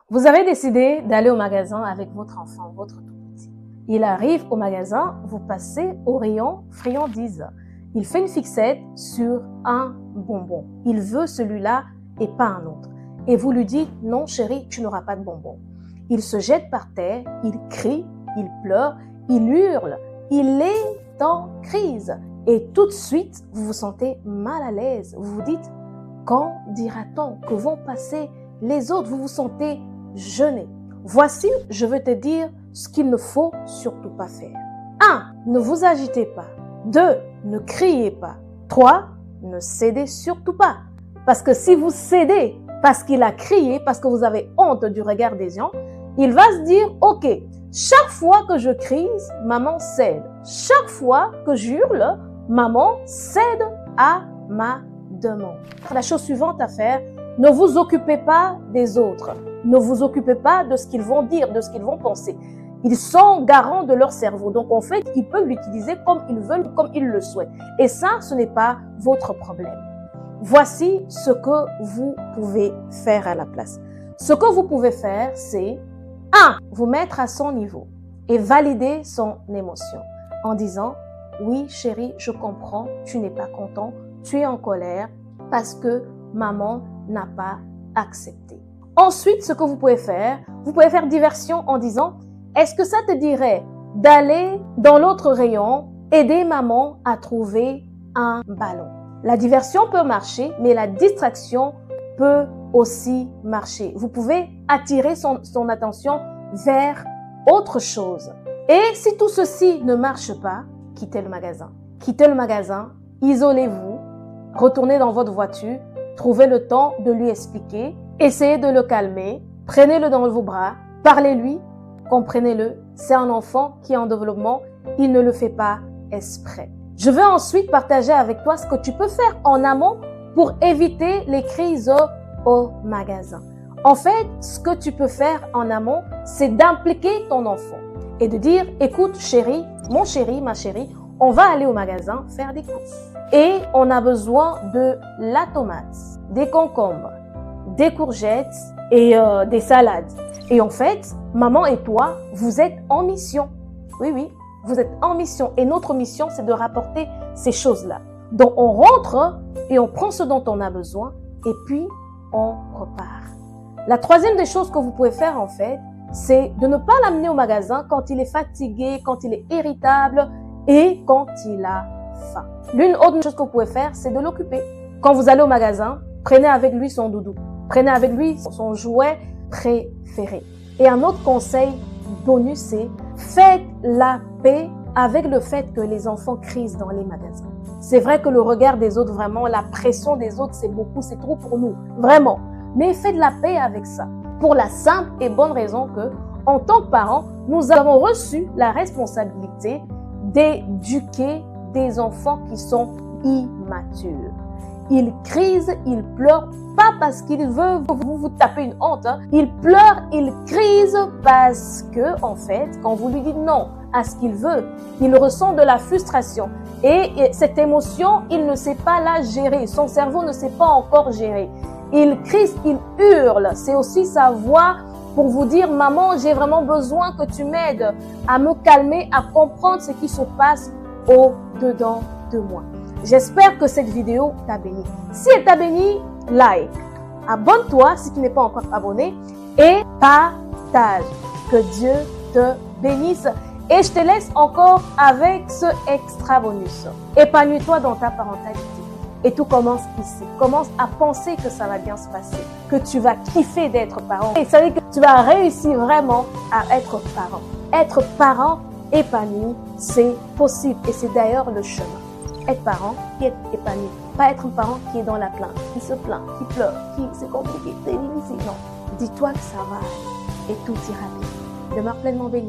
Vous avez décidé d'aller au magasin avec votre enfant, votre tout petit. Il arrive au magasin, vous passez au rayon friandises. Il fait une fixette sur un bonbon. Il veut celui-là et pas un autre. Et vous lui dites, non chérie, tu n'auras pas de bonbon. Il se jette par terre, il crie, il pleure, il hurle, il est en crise. Et tout de suite, vous vous sentez mal à l'aise. Vous vous dites, quand dira-t-on que vont passer les autres? Vous vous sentez gêné. Voici, je veux te dire ce qu'il ne faut surtout pas faire. 1. Ne vous agitez pas. 2. Ne criez pas. 3. Ne cédez surtout pas. Parce que si vous cédez parce qu'il a crié, parce que vous avez honte du regard des gens, il va se dire, ok, chaque fois que je crise, maman cède. Chaque fois que j'hurle, maman cède à ma demande. La chose suivante à faire, ne vous occupez pas des autres. Ne vous occupez pas de ce qu'ils vont dire, de ce qu'ils vont penser. Ils sont garants de leur cerveau. Donc, en fait, ils peuvent l'utiliser comme ils veulent, comme ils le souhaitent. Et ça, ce n'est pas votre problème. Voici ce que vous pouvez faire à la place. Ce que vous pouvez faire, c'est 1. Vous mettre à son niveau et valider son émotion en disant « Oui, chérie, je comprends, tu n'es pas content, tu es en colère parce que maman n'a pas accepté. » Ensuite, ce que vous pouvez faire diversion en disant « Est-ce que ça te dirait d'aller dans l'autre rayon, aider maman à trouver un ballon ?» La diversion peut marcher, mais la distraction peut aussi marcher. Vous pouvez attirer son attention vers autre chose. Et si tout ceci ne marche pas, quittez le magasin. Quittez le magasin, isolez-vous, retournez dans votre voiture, trouvez le temps de lui expliquer, essayez de le calmer, prenez-le dans vos bras, parlez-lui, comprenez-le. C'est un enfant qui est en développement, il ne le fait pas exprès. Je vais ensuite partager avec toi ce que tu peux faire en amont pour éviter les crises au magasin. En fait, ce que tu peux faire en amont, c'est d'impliquer ton enfant et de dire, écoute chérie, mon chéri, ma chérie, on va aller au magasin faire des courses. Et on a besoin de la tomate, des concombres, des courgettes et des salades. Et en fait, maman et toi, vous êtes en mission. Oui, oui, vous êtes en mission. Et notre mission, c'est de rapporter ces choses-là. Donc, on rentre et on prend ce dont on a besoin et puis on repart. La troisième des choses que vous pouvez faire, en fait, c'est de ne pas l'amener au magasin quand il est fatigué, quand il est irritable et quand il a faim. L'une autre chose que vous pouvez faire, c'est de l'occuper. Quand vous allez au magasin, prenez avec lui son doudou. Prenez avec lui son jouet préféré. Et un autre conseil bonus, c'est faites la paix avec le fait que les enfants crisent dans les magasins. C'est vrai que le regard des autres, vraiment, la pression des autres, c'est beaucoup, c'est trop pour nous, vraiment. Mais faites la paix avec ça. Pour la simple et bonne raison que, en tant que parents, nous avons reçu la responsabilité d'éduquer des enfants qui sont immatures. Ils crisent, ils pleurent, pas parce qu'ils veulent vous taper une honte. Hein. Ils pleurent, ils crisent parce que, en fait, quand vous lui dites non à ce qu'il veut, il ressent de la frustration. Et cette émotion, il ne sait pas la gérer. Son cerveau ne sait pas encore gérer. Il crie, il hurle. C'est aussi sa voix pour vous dire, maman, j'ai vraiment besoin que tu m'aides à me calmer, à comprendre ce qui se passe au-dedans de moi. J'espère que cette vidéo t'a béni. Si elle t'a béni, like. Abonne-toi si tu n'es pas encore abonné et partage. Que Dieu te bénisse. Et je te laisse encore avec ce extra bonus. Épanouis-toi dans ta parentalité. Et tout commence ici. Commence à penser que ça va bien se passer, que tu vas kiffer d'être parent. Et ça veut dire que tu vas réussir vraiment à être parent. Être parent épanoui, c'est possible. Et c'est d'ailleurs le chemin. Être parent qui est épanoui. Pas être un parent qui est dans la plainte, qui se plaint, qui pleure, qui c'est compliqué, c'est difficile. Non. Dis-toi que ça va aller et tout ira bien. Demeure pleinement béni.